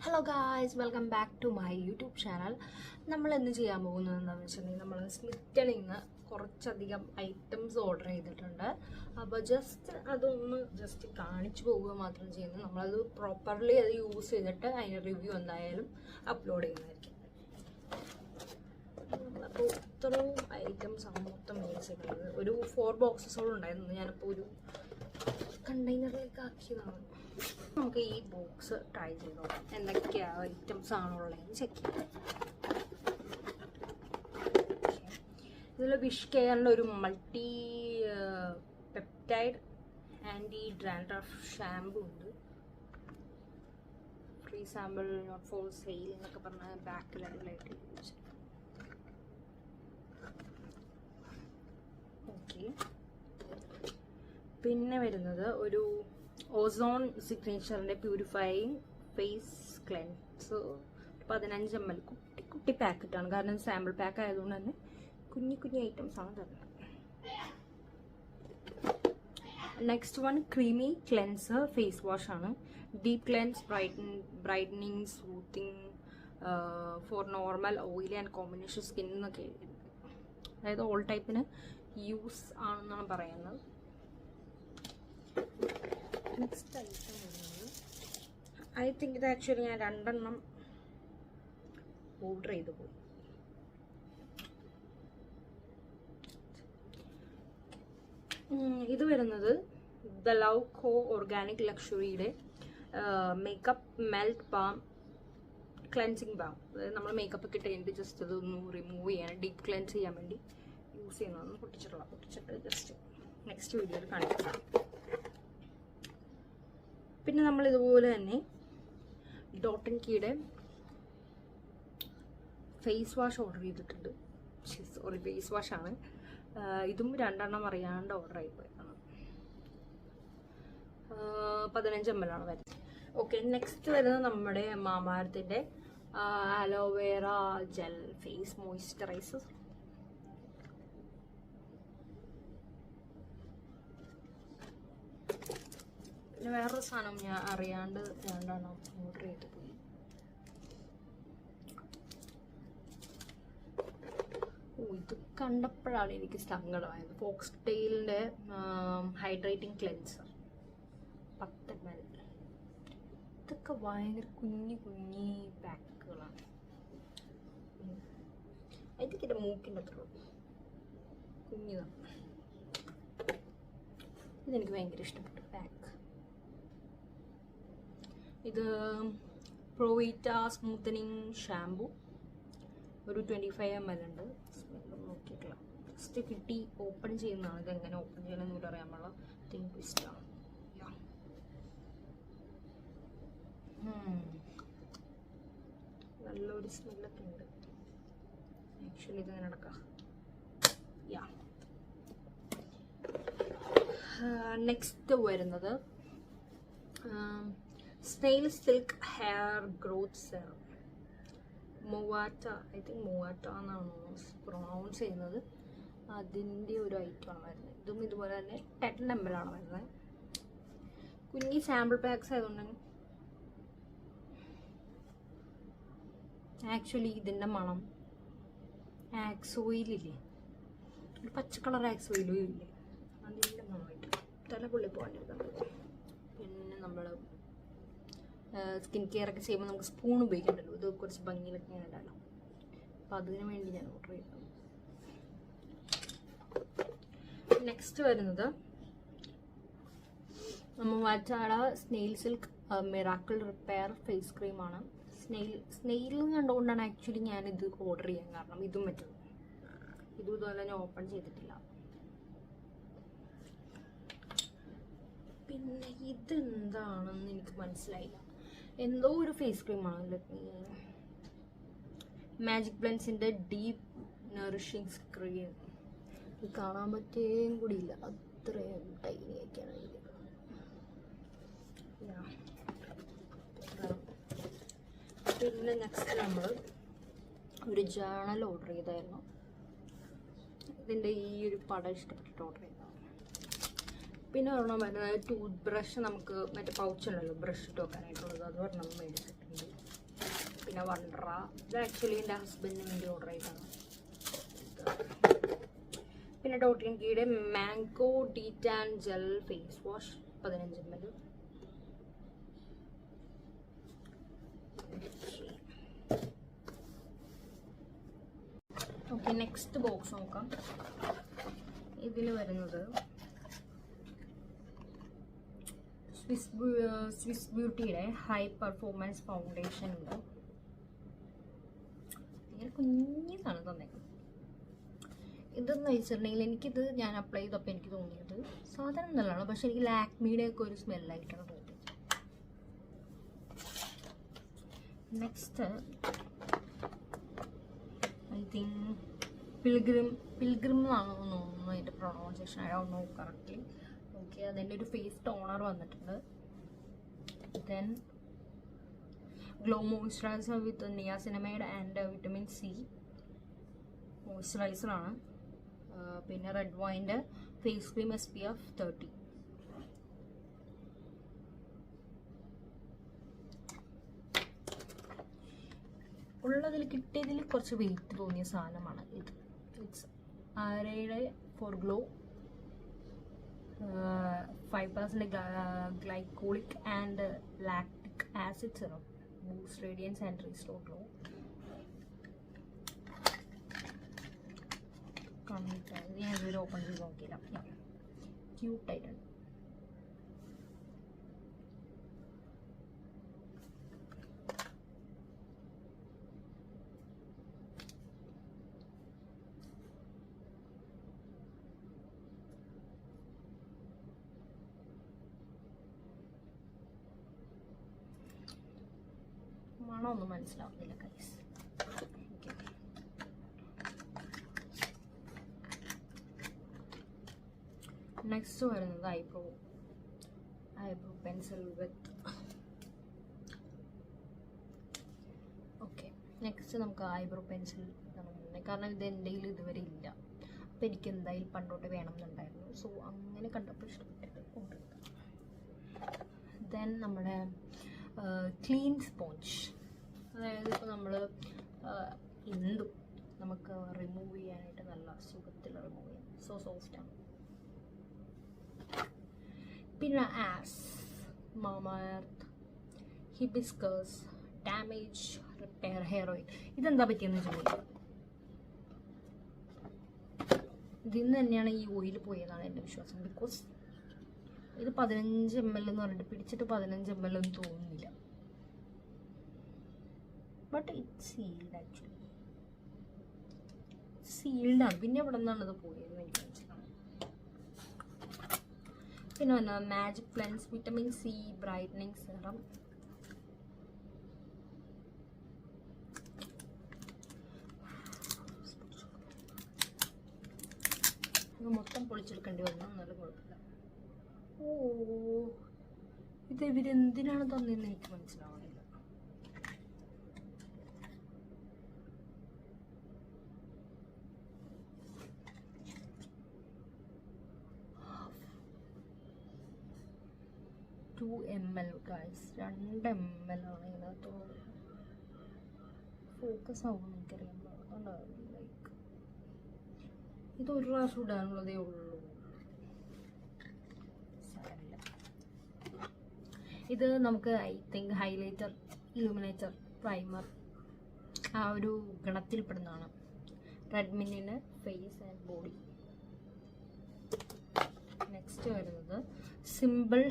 Hello guys, welcome back to my YouTube channel. നമ്മൾ ഇന്ന് ചെയ്യാൻ പോകുന്നത് എന്താണെന്ന് വെച്ചിട്ടുണ്ടെങ്കിൽ നമ്മൾ സ്മിറ്റനിൽ നിന്ന് കുറച്ചധികം ഐറ്റംസ് ഓർഡർ ചെയ്തിട്ടുണ്ട്. അപ്പോൾ അതൊന്ന് കാണിച്ചു പോവുക മാത്രം ചെയ്യുന്നത്. നമ്മളത് പ്രോപ്പർലി അത് യൂസ് ചെയ്തിട്ട് അതിൻ്റെ റിവ്യൂ എന്തായാലും അപ്ലോഡ് ചെയ്യുന്നതായിരിക്കും. അപ്പോൾ ഇത്രയും ഐറ്റംസാണ് മൊത്തം മേടിച്ചിട്ടുള്ളത്. ഒരു 4 ബോക്സസോളം ഉണ്ടായിരുന്നു. ഞാനിപ്പോൾ ഒരു കണ്ടെയ്നറിലേക്ക് ആക്കിയതാണ്. നമുക്ക് ഈ ബോക്സ് ട്രൈ ചെയ്ത് നോക്കാം, എന്തൊക്കെയാണ് ഐറ്റംസ് ആണുള്ളതെന്ന് ചെക്ക് ചെയ്യാം. ഇതിൽ വിഷ് കെയറിൻ്റെ ഒരു multi peptide anti dandruff shampoo ഉണ്ട്. Free sample not for sale എന്നൊക്കെ പറഞ്ഞ ബാക്കിൽ അടിപൊളിയായിട്ട് യൂസ്. ഓക്കെ, പിന്നെ വരുന്നത് ഒരു ഓസോൺ സിഗ്നേച്ചറിൻ്റെ പ്യൂരിഫൈയിങ് ഫേസ് ക്ലെൻസ് 15 ml കുട്ടി പാക്കറ്റാണ്. കാരണം സാമ്പിൾ പാക്ക് ആയതുകൊണ്ട് തന്നെ കുഞ്ഞു ഐറ്റംസ് ആണ് തരുന്നത്. Next one creamy cleanser face wash ആണ്. Deep cleanse, brightening, soothing for normal, oily and combination skin എന്നൊക്കെ. അതായത് ഓൾ ടൈപ്പിന് യൂസ് ആണെന്നാണ് പറയുന്നത്. നെക്സ്റ്റ് ഐറ്റം വരുന്നത്, ഐ തിങ്ക് ഇത് ആക്ച്വലി ഞാൻ 2 എണ്ണം ഓർഡർ ചെയ്തു പോയി. ഇത് വരുന്നത് ദ ലവ് കോ ഓർഗാനിക് ലക്ഷറിയുടെ makeup melt balm cleansing balm. അതായത് നമ്മൾ മേക്കപ്പ് ഒക്കെ ഇട്ട് കഴിഞ്ഞിട്ട് ജസ്റ്റ് അതൊന്ന് റിമൂവ് ചെയ്യാൻ, ഡീപ്പ് ക്ലെൻസ് ചെയ്യാൻ വേണ്ടി യൂസ് ചെയ്യുന്നതാണ്. പൊട്ടിച്ചിട്ട് ജസ്റ്റ് നെക്സ്റ്റ് വീഡിയോയിൽ കാണിക്കാം. പിന്നെ നമ്മൾ ഇതുപോലെ തന്നെ ഡോട്ട് ആൻഡ് കീയുടെ ഫേസ് വാഷ് ഓർഡർ ചെയ്തിട്ടുണ്ട്. സോറി, ഫേസ് വാഷാണ്. ഇതും 2 എണ്ണം അറിയാണ്ട് ഓർഡർ ആയിപ്പോയതാണ്. 15 ml ആണ് വരുന്നത്. ഓക്കെ, നെക്സ്റ്റ് വരുന്നത് നമ്മുടെ മാമാർത്തിൻ്റെ അലോവേറ ജെൽ ഫേസ് മോയ്സ്ചറൈസർ. പിന്നെ വേറൊരു സാധനം ഞാൻ അറിയാണ്ട് 2 എണ്ണം ഓർഡർ ചെയ്ത് പോയി. ഇത് കണ്ടപ്പോഴാണ് എനിക്ക് സങ്കടമായത്. ഫോക്സ് ടെയിലിൻ്റെ ഹൈഡ്രേറ്റിംഗ് ക്ലെൻസർ 10 ml. ഇതൊക്കെ ഭയങ്കര കുഞ്ഞി പാക്കുകളാണ്. ഇതൊക്കെ എൻ്റെ മൂക്കിൻ്റെ അത്ര കുഞ്ഞിതാണ്. ഇതെനിക്ക് ഭയങ്കര ഇഷ്ടപ്പെട്ടു പാക്ക്. ഇത് പ്രോവീറ്റ സ്മൂത്തനിങ് ഷാമ്പു ഒരു 25 ml ഉണ്ട്. സ്മെല്ലും നോക്കിയിട്ടില്ല, ജസ്റ്റ് കിട്ടി ഓപ്പൺ ചെയ്യുന്നതാണ്. ഇതെങ്ങനെ ഓപ്പൺ ചെയ്യണമെന്ന് കൂടെ അറിയാൻ പാടില്ല. തിങ് ട്വിസ്റ്റാണ്. നല്ലൊരു സ്മെല്ലൊക്കെ ഉണ്ട് ആക്ച്വലി. ഇതെങ്ങനെ നടക്കാം. നെക്സ്റ്റ് വരുന്നത് snail silk hair growth serum. മൂവാറ്റ, ഐ തിങ്ക് മൂവാറ്റ എന്നാണ് പ്രൊണൗൺസ് ചെയ്യുന്നത്. അതിൻ്റെ ഒരു ഐറ്റമാണ് വരുന്നത്. ഇതും ഇതുപോലെ തന്നെ 10 ml ആണ് വരുന്നത്. കുഞ്ഞി സാമ്പിൾ പാക്സ് ആയതുകൊണ്ട് ആക്ച്വലി ഇതിൻ്റെ മണം ആക്സ് ഓയിലില്ലേ, ഒരു പച്ച കളർ ആക്സ് ഓയിലും ഇല്ലേ, അതിൻ്റെ മണമായിട്ട് തലപൊള്ളി പോകാണ്ടിരുന്നത്. പിന്നെ നമ്മൾ സ്കിൻ കെയർ ഒക്കെ ചെയ്യുമ്പോൾ നമുക്ക് സ്പൂൺ ഉപയോഗിക്കണ്ടല്ലോ, ഇത് കുറച്ച് ഭംഗിയിലൊക്കെ ഇങ്ങനെ ഇടാലോ. അപ്പോൾ അതിന് വേണ്ടി ഞാൻ ഓർഡർ ചെയ്തത്. നെക്സ്റ്റ് വരുന്നത് മൂവാറ്റാടെ snail silk miracle repair face ക്രീമാണ്. സ്നെയിൽ കണ്ടുകൊണ്ടാണ് ആക്ച്വലി ഞാനിത് ഓർഡർ ചെയ്യാൻ കാരണം. ഇതും പറ്റും. ഇതുപോലെ ഞാൻ ഓപ്പൺ ചെയ്തിട്ടില്ല. പിന്നെ ഇതെന്താണെന്ന് എനിക്ക് മനസ്സിലായില്ല. എന്തോ ഒരു ഫേസ് ക്രീമാണ്. മാജിക് ബ്ലെൻസിൻ്റെ ഡീപ്പ് നറിഷിങ് ക്രീം. ഇത് കാണാൻ പറ്റുകയും കൂടിയില്ല, അത്രയും ടൈനിയൊക്കെയാണ് ഇത്. പിന്നെ നെക്സ്റ്റ് നമ്മൾ ഒരു ജേണൽ ഓർഡർ ചെയ്തായിരുന്നു. ഇതിൻ്റെ ഈ ഒരു പടം ഇഷ്ടപ്പെട്ടിട്ട് ഓർഡർ ചെയ്തതാണ്. പിന്നെ ഒരെണ്ണം വരുന്നത് ടൂത്ത് ബ്രഷ്. നമുക്ക് മറ്റേ പൗച്ചുണ്ടല്ലോ ബ്രഷ് ഇട്ട് വെക്കാനായിട്ടുള്ളത്, അത് ഒരെണ്ണം മേടിച്ചിട്ടുണ്ട്. പിന്നെ വണ്ടറ. ഇത് ആക്ച്വലി എൻ്റെ ഹസ്ബൻഡിന് വേണ്ടി ഓർഡർ ചെയ്തതാണ്. പിന്നെ ഡോട്ട് ആൻഡ് കീയുടെ mango detan gel face wash 15 ml. Okay, next box നോക്കാം. ഇതിൽ വരുന്നത് സ്വിസ് ബ്യൂട്ടിയുടെ ഹൈ പെർഫോമൻസ് ഫൗണ്ടേഷൻ ഉണ്ട്. ഇങ്ങനെ കുഞ്ഞിതാണ് തന്നേക്കുന്നത്. ഇതെന്ന് വെച്ചിട്ടുണ്ടെങ്കിൽ എനിക്കിത് ഞാൻ അപ്ലൈ ചെയ്തപ്പോൾ എനിക്ക് തോന്നിയത് സാധനം നല്ലതാണ്, പക്ഷെ എനിക്ക് ലാക്മിയുടെ ഒക്കെ ഒരു സ്മെല്ലായിട്ടാണ് തോന്നിയത്. നെക്സ്റ്റ് ഐ തിങ്ക് പിൽഗ്രിം എന്നാണ് തോന്നുന്നു അതിൻ്റെ pronunciation. I don't know correctly. Okay, അതിൻ്റെ ഒരു ഫേസ് ടോണർ വന്നിട്ടുണ്ട്. Then glow moisturiser with niacinamide and vitamin C മോയ്സ്ചറൈസറാണ്. പിന്നെ റെഡ് വൈൻ്റെ ഫേസ് ക്രീം SPF 30. ഉള്ളതിൽ കിട്ടിയതിൽ കുറച്ച് വെയിറ്റ് തോന്നിയ സാധനമാണ് ഇത്. ഇറ്റ്സ് ആരയുടെ for glow 5% glycolic and lactic acid serum boost radiance and restore glow. ഞാൻ ഇതുവരെ ഓപ്പൺ ചെയ്ത് നോക്കിയില്ല. ക്യൂട്ടായിട്ടുണ്ട്. മണമൊന്നും മനസ്സിലാവുന്നില്ല ഗൈസ്. നെക്സ്റ്റ് വരുന്നത് eyebrow pencil with. Okay, next നമുക്ക് ഐബ്രോ പെൻസിൽ കാരണം ഇത് എൻ്റെ കയ്യിൽ ഇതുവരെ ഇല്ല. അപ്പം എനിക്ക് എന്തായാലും പണ്ടോട്ട് വേണം എന്നുണ്ടായിരുന്നു. സോ അങ്ങനെ കണ്ടപ്പോൾ ഇഷ്ടപ്പെട്ടിട്ട് ഓർഡർ ചെയ്തു. ദെൻ നമ്മുടെ ക്ലീൻ സ്പോഞ്ച്, അതായത് ഇപ്പോൾ നമ്മൾ എന്തും നമുക്ക് റിമൂവ് ചെയ്യാനായിട്ട് നല്ല സുഖത്തിൽ റിമൂവ് ചെയ്യാം. സോ സോഫ്റ്റാണ്. പിന്നെ mama earth hibiscus damage repair hair oil. ഇതെന്താ പറ്റിയെന്ന് ചോദിക്കുക. ഇതിന്ന് തന്നെയാണ് ഈ ഓയിൽ പോയതാണ് എൻ്റെ വിശ്വാസം. ബിക്കോസ് ഇത് 15 ml എന്ന് പറഞ്ഞിട്ട് പിടിച്ചിട്ട് 15 ml ഒന്നും തോന്നുന്നില്ല. ബട്ട് ഇറ്റ് സീൽഡ് ആക്ച്വലി സീൽഡാണ്. പിന്നെ എവിടെ നിന്നാണ് ഇത് പോയതെന്ന് എനിക്ക് മനസ്സിലാവും. പിന്നെ magic blends vitamin C brightening serum. ഇത് മൊത്തം പൊളിച്ചെടുക്കേണ്ടി വന്നു, എന്നാലും കുഴപ്പമില്ല. ഓ, ഇത് ഇവരെന്തിനാണ് തന്നെന്ന് എനിക്ക് മനസ്സിലാവണില്ല. $2 ml ഗൈസ്, 2 ml ആണ് ഇതിനകത്ത്. ഫോക്കസ് ആവുമെന്ന് എനിക്കറിയാം. ലൈക്ക് ഇത് ഒരു പ്രാവശ്യം ഇടാനുള്ളതേ ഉള്ളൂ. ഇത് നമുക്ക് I think highlighter, illuminator, primer ആ ഒരു ഗണത്തിൽപ്പെടുന്നതാണ്. റെഡ്മിന് ഫേസ് ആൻഡ് ബോഡി. നെക്സ്റ്റ് വരുന്നത് സിമ്പിൾ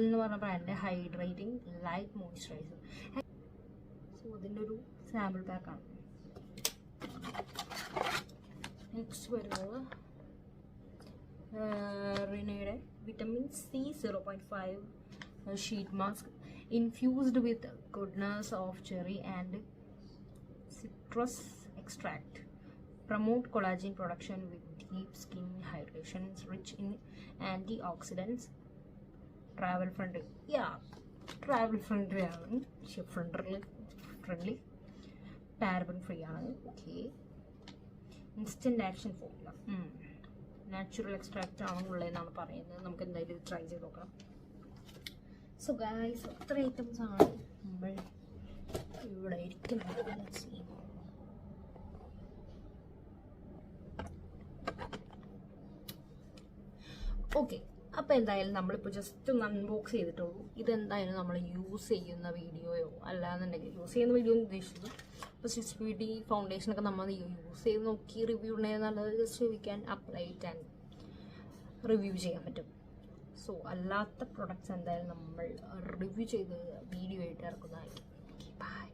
എന്ന് പറഞ്ഞ brand hydrating light moisturiser. So അതിൻ്റെ ഒരു സാമ്പിൾ പാക്കാണ്. നെക്സ്റ്റ് വരുന്നത് റിനയുടെ vitamin C 0.5 sheet mask infused with goodness of cherry and citrus extract. Promote collagen production with deep skin hydration, rich in antioxidants. Travel friendly. Yeah, travel friendly ആണ്. friendly. Paraben free ആണ്. Okay. Instant action formula. Natural extract ആണെന്നുള്ളതെന്നാണ് പറയുന്നത്. നമുക്ക് എന്തായാലും try ചെയ്ത് നോക്കണം. So guys, എത്ര items ആണ് നമ്മൾ ഇവിടെ ഇരിക്കുന്നത്. ഓക്കെ, അപ്പോൾ എന്തായാലും നമ്മളിപ്പോൾ ജസ്റ്റ് ഒന്ന് അൺബോക്സ് ചെയ്തിട്ടുള്ളൂ. ഇതെന്തായാലും നമ്മൾ യൂസ് ചെയ്യുന്ന വീഡിയോയോ അല്ലാന്നുണ്ടെങ്കിൽ യൂസ് ചെയ്യുന്ന വീഡിയോ എന്ന് ഉദ്ദേശിച്ചത് ഇപ്പോൾ 6PD ഫൗണ്ടേഷനൊക്കെ നമ്മൾ യൂസ് ചെയ്ത് നോക്കി റിവ്യൂ ഉണ്ടെന്നുള്ളത് just we can apply it and review ചെയ്യാൻ പറ്റും. സോ അല്ലാത്ത പ്രൊഡക്ട്സ് എന്തായാലും നമ്മൾ റിവ്യൂ ചെയ്ത് വീഡിയോ ആയിട്ട് ഇറക്കുന്നതായിരിക്കും. ബൈ.